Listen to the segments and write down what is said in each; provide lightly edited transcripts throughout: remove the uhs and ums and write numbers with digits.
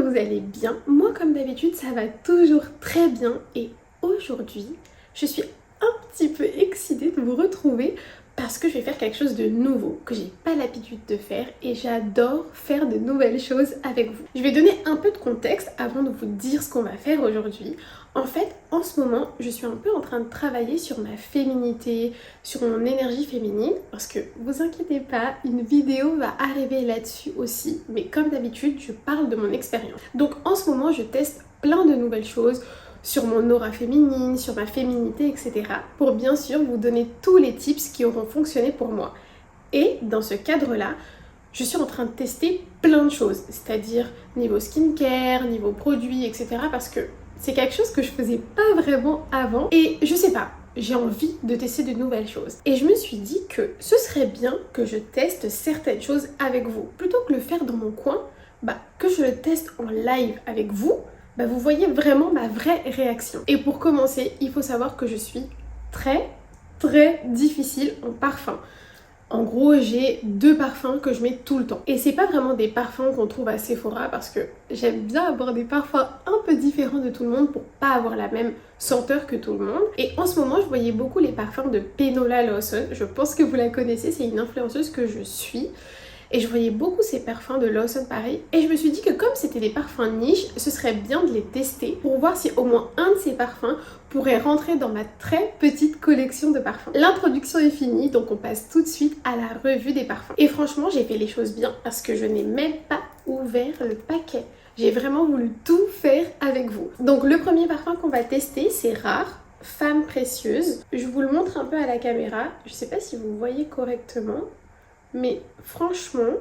vous allez bien. Moi comme d'habitude ça va toujours très bien et aujourd'hui je suis un petit peu excitée de vous retrouver parce que je vais faire quelque chose de nouveau que j'ai pas l'habitude de faire et j'adore faire de nouvelles choses avec vous. Je vais donner un peu de contexte avant de vous dire ce qu'on va faire aujourd'hui. En fait, en ce moment, je suis un peu en train de travailler sur ma féminité, sur mon énergie féminine, parce que vous inquiétez pas, une vidéo va arriver là-dessus aussi, mais comme d'habitude, je parle de mon expérience. Donc en ce moment, je teste plein de nouvelles choses sur mon aura féminine, sur ma féminité, etc. pour bien sûr vous donner tous les tips qui auront fonctionné pour moi. Et dans ce cadre-là, je suis en train de tester plein de choses, c'est-à-dire niveau skincare, niveau produits, etc. parce que c'est quelque chose que je faisais pas vraiment avant et je sais pas, j'ai envie de tester de nouvelles choses. Et je me suis dit que ce serait bien que je teste certaines choses avec vous. Plutôt que le faire dans mon coin, que je le teste en live avec vous, vous voyez vraiment ma vraie réaction. Et pour commencer, il faut savoir que je suis très difficile en parfum. En gros, j'ai 2 parfums que je mets tout le temps. Et c'est pas vraiment des parfums qu'on trouve à Sephora parce que j'aime bien avoir des parfums un peu différents de tout le monde pour pas avoir la même senteur que tout le monde. Et en ce moment, je voyais beaucoup les parfums de Penola Lawson. Je pense que vous la connaissez, c'est une influenceuse que je suis. Et je voyais beaucoup ces parfums de Lawson Paris. Et je me suis dit que comme c'était des parfums niche, ce serait bien de les tester pour voir si au moins un de ces parfums pourrait rentrer dans ma très petite collection de parfums. L'introduction est finie, donc on passe tout de suite à la revue des parfums. Et franchement, j'ai fait les choses bien parce que je n'ai même pas ouvert le paquet. J'ai vraiment voulu tout faire avec vous. Donc le premier parfum qu'on va tester, c'est Rare, Femme Précieuse. Je vous le montre un peu à la caméra. Je sais pas si vous voyez correctement. Mais franchement,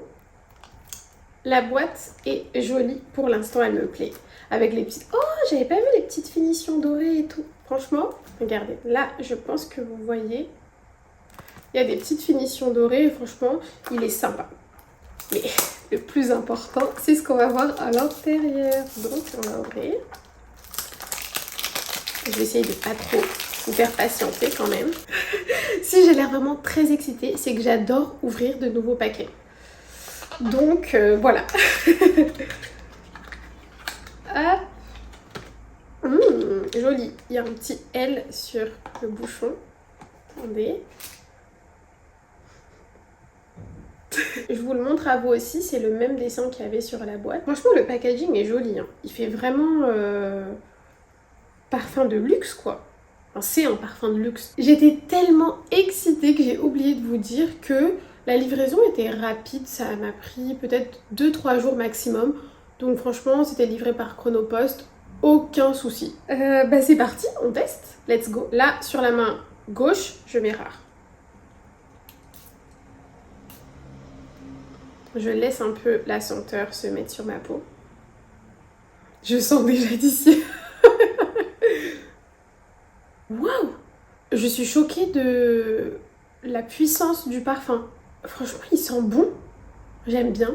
la boîte est jolie pour l'instant, elle me plaît. Avec les petites... Oh, j'avais pas vu les petites finitions dorées et tout. Franchement, regardez, là, je pense que vous voyez, il y a des petites finitions dorées et franchement, il est sympa. Mais le plus important, c'est ce qu'on va voir à l'intérieur. Donc, on va ouvrir. Je vais essayer de pas trop vous faire patienter quand même. Si j'ai l'air vraiment très excitée, c'est que j'adore ouvrir de nouveaux paquets. Donc voilà. Hop. Joli. Il y a un petit L sur le bouchon. Attendez. Je vous le montre à vous aussi, c'est le même dessin qu'il y avait sur la boîte. Franchement, le packaging est joli. Hein. Il fait vraiment parfum de luxe, quoi. Enfin, c'est un parfum de luxe. J'étais tellement excitée que j'ai oublié de vous dire que la livraison était rapide. Ça m'a pris peut-être 2-3 jours maximum. Donc franchement, c'était livré par Chronopost. Aucun souci. C'est parti, on teste. Let's go. Là, sur la main gauche, je mets Rare. Je laisse un peu la senteur se mettre sur ma peau. Je sens déjà d'ici. Waouh! Je suis choquée de la puissance du parfum. Franchement, il sent bon. J'aime bien.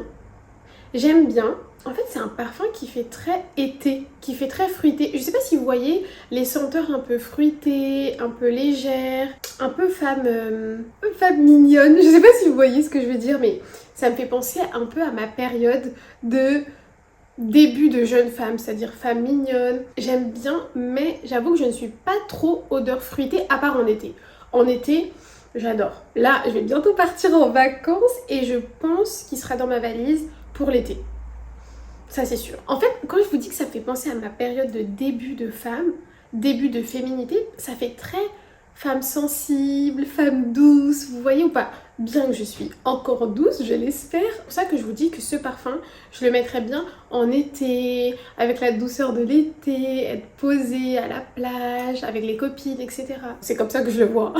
J'aime bien. En fait, c'est un parfum qui fait très été, qui fait très fruité. Je sais pas si vous voyez les senteurs un peu fruitées, un peu légères, un peu femme mignonne. Je sais pas si vous voyez ce que je veux dire, mais ça me fait penser un peu à ma période de début de jeune femme, c'est-à-dire femme mignonne. J'aime bien, mais j'avoue que je ne suis pas trop odeur fruitée, à part en été. En été, j'adore. Là, je vais bientôt partir en vacances et je pense qu'il sera dans ma valise pour l'été. Ça, c'est sûr. En fait, quand je vous dis que ça fait penser à ma période de début de femme, début de féminité, ça fait très femme sensible, femme douce, vous voyez ou pas? Bien que je suis encore douce, je l'espère. C'est pour ça que je vous dis que ce parfum, je le mettrais bien en été, avec la douceur de l'été, être posée à la plage, avec les copines, etc. C'est comme ça que je le vois.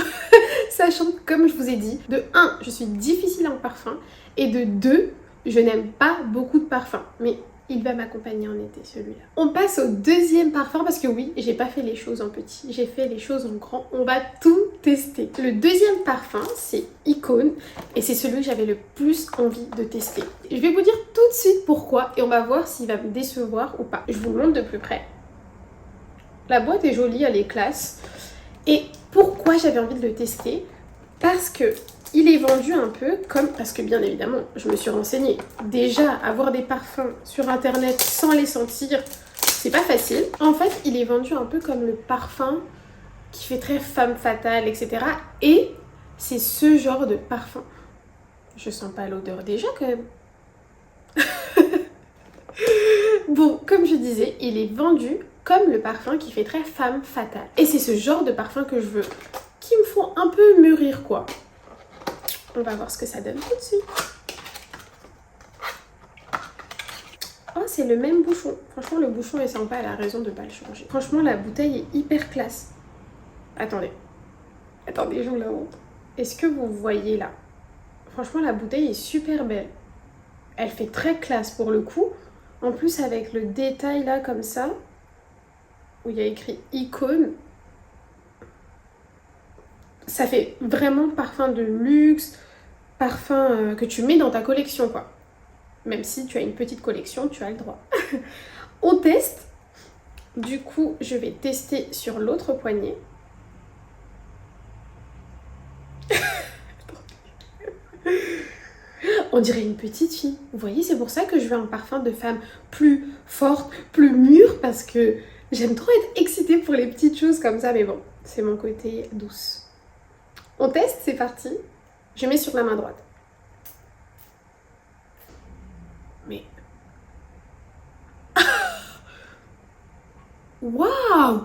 Sachant que, comme je vous ai dit, de 1, je suis difficile en parfum, et de 2, je n'aime pas beaucoup de parfums. Mais il va m'accompagner en été, celui-là. On passe au deuxième parfum parce que oui, j'ai pas fait les choses en petit, j'ai fait les choses en grand. On va tout tester. Le deuxième parfum, c'est Icône et c'est celui que j'avais le plus envie de tester. Je vais vous dire tout de suite pourquoi et on va voir s'il va me décevoir ou pas. Je vous le montre de plus près. La boîte est jolie, elle est classe. Et pourquoi j'avais envie de le tester? Parce que il est vendu un peu comme... Parce que bien évidemment, je me suis renseignée. Déjà, avoir des parfums sur internet sans les sentir, c'est pas facile. En fait, il est vendu un peu comme le parfum qui fait très femme fatale, etc. Et c'est ce genre de parfum. Je sens pas l'odeur déjà quand même. Bon, comme je disais, il est vendu comme le parfum qui fait très femme fatale. Et c'est ce genre de parfum que je veux, qui me font un peu mûrir quoi. On va voir ce que ça donne tout de suite. Oh, c'est le même bouchon. Franchement, le bouchon est sympa, elle a raison de ne pas le changer. Franchement, la bouteille est hyper classe. Attendez, je vous la montre. Est-ce que vous voyez là? Franchement, la bouteille est super belle. Elle fait très classe pour le coup. En plus, avec le détail là, comme ça, où il y a écrit icône, ça fait vraiment parfum de luxe, parfum que tu mets dans ta collection, quoi. Même si tu as une petite collection, tu as le droit. On teste. Du coup, je vais tester sur l'autre poignet. On dirait une petite fille. Vous voyez, c'est pour ça que je veux un parfum de femme plus forte, plus mûre, parce que j'aime trop être excitée pour les petites choses comme ça. Mais bon, c'est mon côté douce. On teste, c'est parti. Je mets sur la main droite. Mais... Waouh!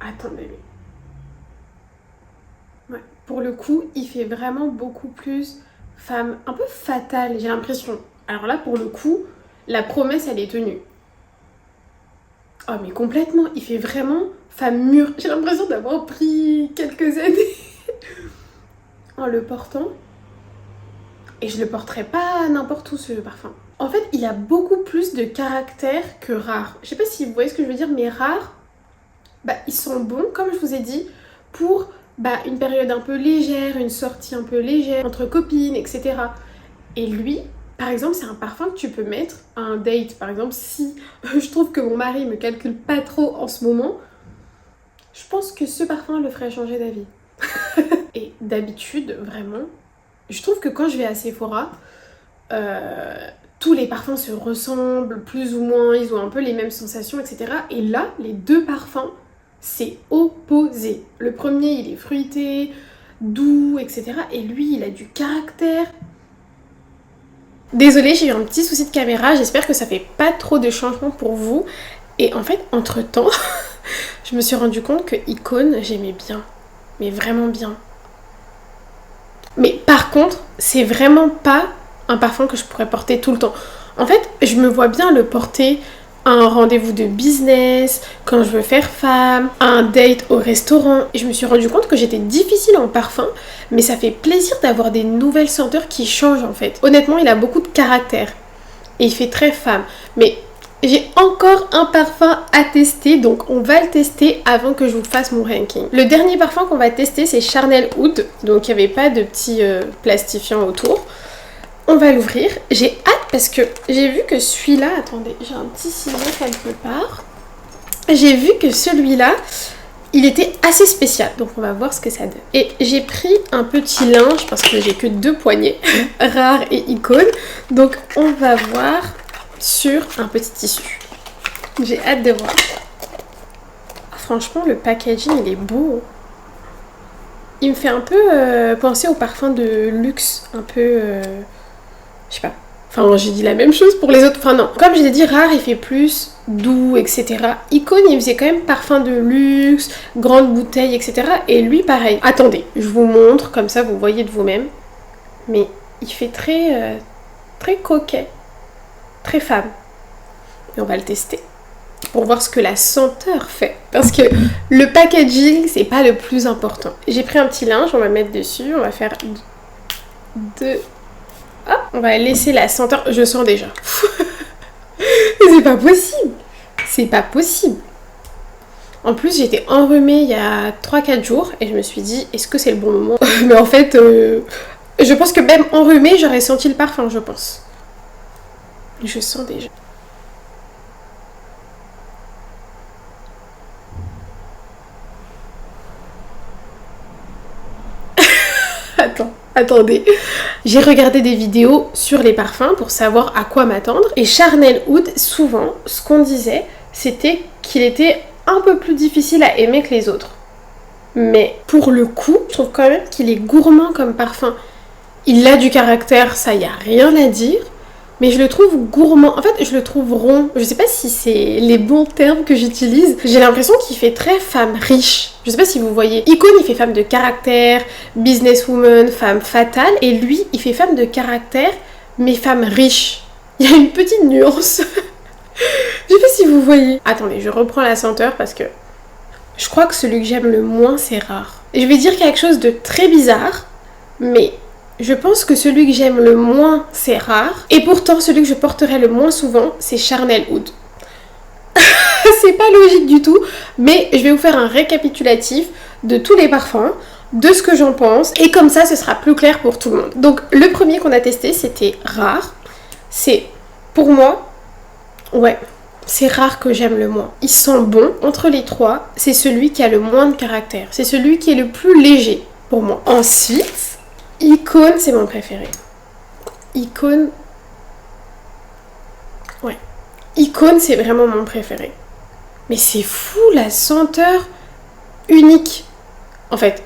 Attendez. Ouais. Pour le coup, il fait vraiment beaucoup plus femme, un peu fatale, j'ai l'impression. Alors là, pour le coup, la promesse, elle est tenue. Oh, mais complètement, il fait vraiment femme mûre. J'ai l'impression d'avoir pris quelques années en le portant. Et je le porterai pas n'importe où, ce parfum. En fait, il a beaucoup plus de caractère que rare. Je sais pas si vous voyez ce que je veux dire, mais rare, bah, ils sont bons, comme je vous ai dit, pour une période un peu légère, une sortie un peu légère, entre copines, etc. Et lui, par exemple, c'est un parfum que tu peux mettre à un date. Par exemple, si je trouve que mon mari me calcule pas trop en ce moment, je pense que ce parfum le ferait changer d'avis. Et d'habitude, vraiment, je trouve que quand je vais à Sephora, tous les parfums se ressemblent plus ou moins, ils ont un peu les mêmes sensations, etc. Et là, les deux parfums, c'est opposé. Le premier, il est fruité, doux, etc. Et lui, il a du caractère. Désolée, j'ai eu un petit souci de caméra, j'espère que ça fait pas trop de changements pour vous. Et en fait, entre-temps, je me suis rendu compte que Icône, j'aimais bien. Mais vraiment bien. Mais par contre, c'est vraiment pas un parfum que je pourrais porter tout le temps. En fait, je me vois bien le porter à un rendez-vous de business, quand je veux faire femme, à un date au restaurant. Et je me suis rendu compte que j'étais difficile en parfum, mais ça fait plaisir d'avoir des nouvelles senteurs qui changent en fait. Honnêtement, il a beaucoup de caractère et il fait très femme. Mais j'ai encore un parfum à tester, donc on va le tester avant que je vous fasse mon ranking. Le dernier parfum qu'on va tester, c'est Charnel Oud, donc il n'y avait pas de petits plastifiants autour. On va l'ouvrir. J'ai hâte parce que j'ai vu que celui-là... Attendez, j'ai un petit signe quelque part. J'ai vu que celui-là, il était assez spécial. Donc on va voir ce que ça donne. Et j'ai pris un petit linge parce que j'ai que 2 poignets, rare et icône. Donc on va voir sur un petit tissu. J'ai hâte de voir. Franchement, le packaging, il est beau. Il me fait un peu penser au parfum de luxe, un peu... je sais pas. Enfin, j'ai dit la même chose pour les autres. Enfin, non. Comme je l'ai dit, rare, il fait plus doux, etc. Icône, il faisait quand même parfum de luxe, grande bouteille, etc. Et lui, pareil. Attendez, je vous montre, comme ça, vous voyez de vous-même. Mais il fait très, très coquet. Très femme. Et on va le tester. Pour voir ce que la senteur fait. Parce que le packaging, c'est pas le plus important. J'ai pris un petit linge, on va mettre dessus. On va faire 2... Hop, on va laisser la senteur. Je sens déjà. C'est pas possible. C'est pas possible. En plus, j'étais enrhumée il y a 3-4 jours et je me suis dit, est-ce que c'est le bon moment? Mais en fait, je pense que même enrhumée, j'aurais senti le parfum, je pense. Je sens déjà. Attendez, j'ai regardé des vidéos sur les parfums pour savoir à quoi m'attendre. Et Charnel Oud, souvent, ce qu'on disait, c'était qu'il était un peu plus difficile à aimer que les autres. Mais pour le coup, je trouve quand même qu'il est gourmand comme parfum. Il a du caractère, ça y a rien à dire. Mais je le trouve gourmand. En fait, je le trouve rond. Je sais pas si c'est les bons termes que j'utilise. J'ai l'impression qu'il fait très femme riche. Je sais pas si vous voyez. Icône, il fait femme de caractère, businesswoman, femme fatale. Et lui, il fait femme de caractère, mais femme riche. Il y a une petite nuance. Je sais pas si vous voyez. Attendez, je reprends la senteur parce que je crois que celui que j'aime le moins, c'est rare. Je vais dire quelque chose de très bizarre, mais je pense que celui que j'aime le moins, c'est rare. Et pourtant, celui que je porterai le moins souvent, c'est Charnel Oud. C'est pas logique du tout, mais je vais vous faire un récapitulatif de tous les parfums, de ce que j'en pense, et comme ça, ce sera plus clair pour tout le monde. Donc, le premier qu'on a testé, c'était rare. C'est, pour moi, ouais, c'est rare que j'aime le moins. Il sent bon. Entre les trois, c'est celui qui a le moins de caractère. C'est celui qui est le plus léger, pour moi. Ensuite, Icône, c'est mon préféré. Icône... Ouais. Icône, c'est vraiment mon préféré. Mais c'est fou, la senteur unique. En fait,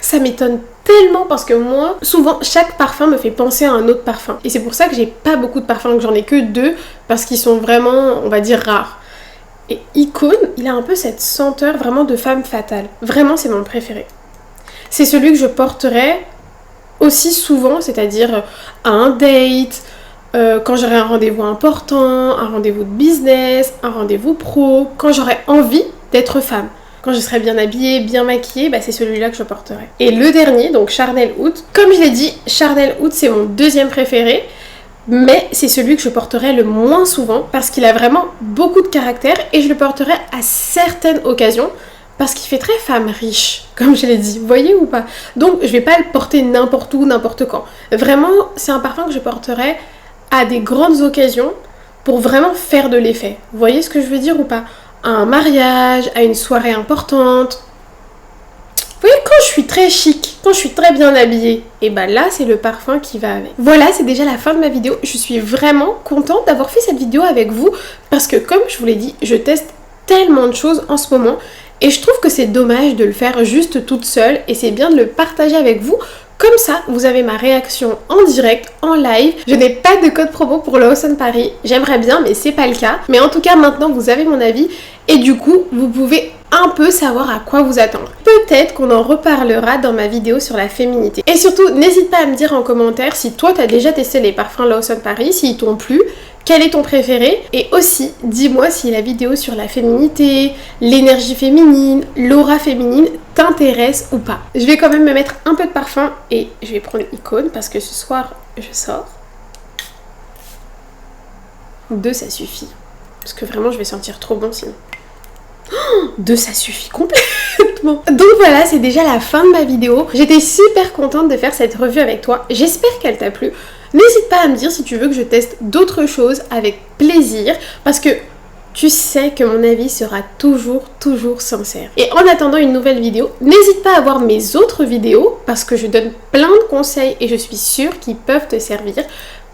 ça m'étonne tellement parce que moi, souvent, chaque parfum me fait penser à un autre parfum. Et c'est pour ça que j'ai pas beaucoup de parfums, que j'en ai que 2, parce qu'ils sont vraiment, on va dire, rares. Et Icône, il a un peu cette senteur vraiment de femme fatale. Vraiment, c'est mon préféré. C'est celui que je porterai aussi souvent, c'est-à-dire à un date, quand j'aurai un rendez-vous important, un rendez-vous de business, un rendez-vous pro, quand j'aurai envie d'être femme. Quand je serai bien habillée, bien maquillée, bah c'est celui-là que je porterai. Et le dernier, donc Charnel Oud, comme je l'ai dit, Charnel Oud c'est mon deuxième préféré, mais c'est celui que je porterai le moins souvent parce qu'il a vraiment beaucoup de caractère et je le porterai à certaines occasions. Parce qu'il fait très femme riche, comme je l'ai dit, vous voyez ou pas? Donc je vais pas le porter n'importe où, n'importe quand. Vraiment, c'est un parfum que je porterai à des grandes occasions pour vraiment faire de l'effet. Vous voyez ce que je veux dire ou pas? À un mariage, à une soirée importante. Vous voyez, quand je suis très chic, quand je suis très bien habillée, et bah là c'est le parfum qui va avec. Voilà, c'est déjà la fin de ma vidéo. Je suis vraiment contente d'avoir fait cette vidéo avec vous parce que comme je vous l'ai dit, je teste tellement de choses en ce moment. Et je trouve que c'est dommage de le faire juste toute seule et c'est bien de le partager avec vous. Comme ça, vous avez ma réaction en direct, en live. Je n'ai pas de code promo pour Lawson Paris. J'aimerais bien, mais c'est pas le cas. Mais en tout cas, maintenant, vous avez mon avis. Et du coup, vous pouvez un peu savoir à quoi vous attendre. Peut-être qu'on en reparlera dans ma vidéo sur la féminité. Et surtout, n'hésite pas à me dire en commentaire si toi, tu as déjà testé les parfums Lawson Paris, s'ils t'ont plu. Quel est ton préféré? Et aussi, dis-moi si la vidéo sur la féminité, l'énergie féminine, l'aura féminine t'intéresse ou pas. Je vais quand même me mettre un peu de parfum et je vais prendre Icône parce que ce soir, je sors. 2, ça suffit. Parce que vraiment, je vais sentir trop bon sinon. 2, ça suffit complètement. Donc voilà, c'est déjà la fin de ma vidéo. J'étais super contente de faire cette revue avec toi. J'espère qu'elle t'a plu. N'hésite pas à me dire si tu veux que je teste d'autres choses avec plaisir. Parce que tu sais que mon avis sera toujours sincère. Et en attendant une nouvelle vidéo, n'hésite pas à voir mes autres vidéos. Parce que je donne plein de conseils et je suis sûre qu'ils peuvent te servir.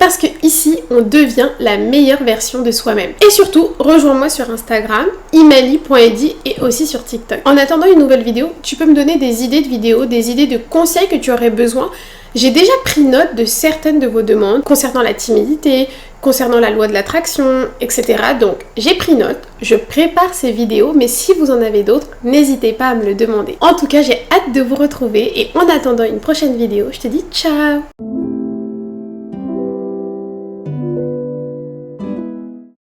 Parce que ici, on devient la meilleure version de soi-même. Et surtout, rejoins-moi sur Instagram, imali.edi et aussi sur TikTok. En attendant une nouvelle vidéo, tu peux me donner des idées de vidéos, des idées de conseils que tu aurais besoin. J'ai déjà pris note de certaines de vos demandes concernant la timidité, concernant la loi de l'attraction, etc. Donc, j'ai pris note, je prépare ces vidéos, mais si vous en avez d'autres, n'hésitez pas à me le demander. En tout cas, j'ai hâte de vous retrouver et en attendant une prochaine vidéo, je te dis ciao!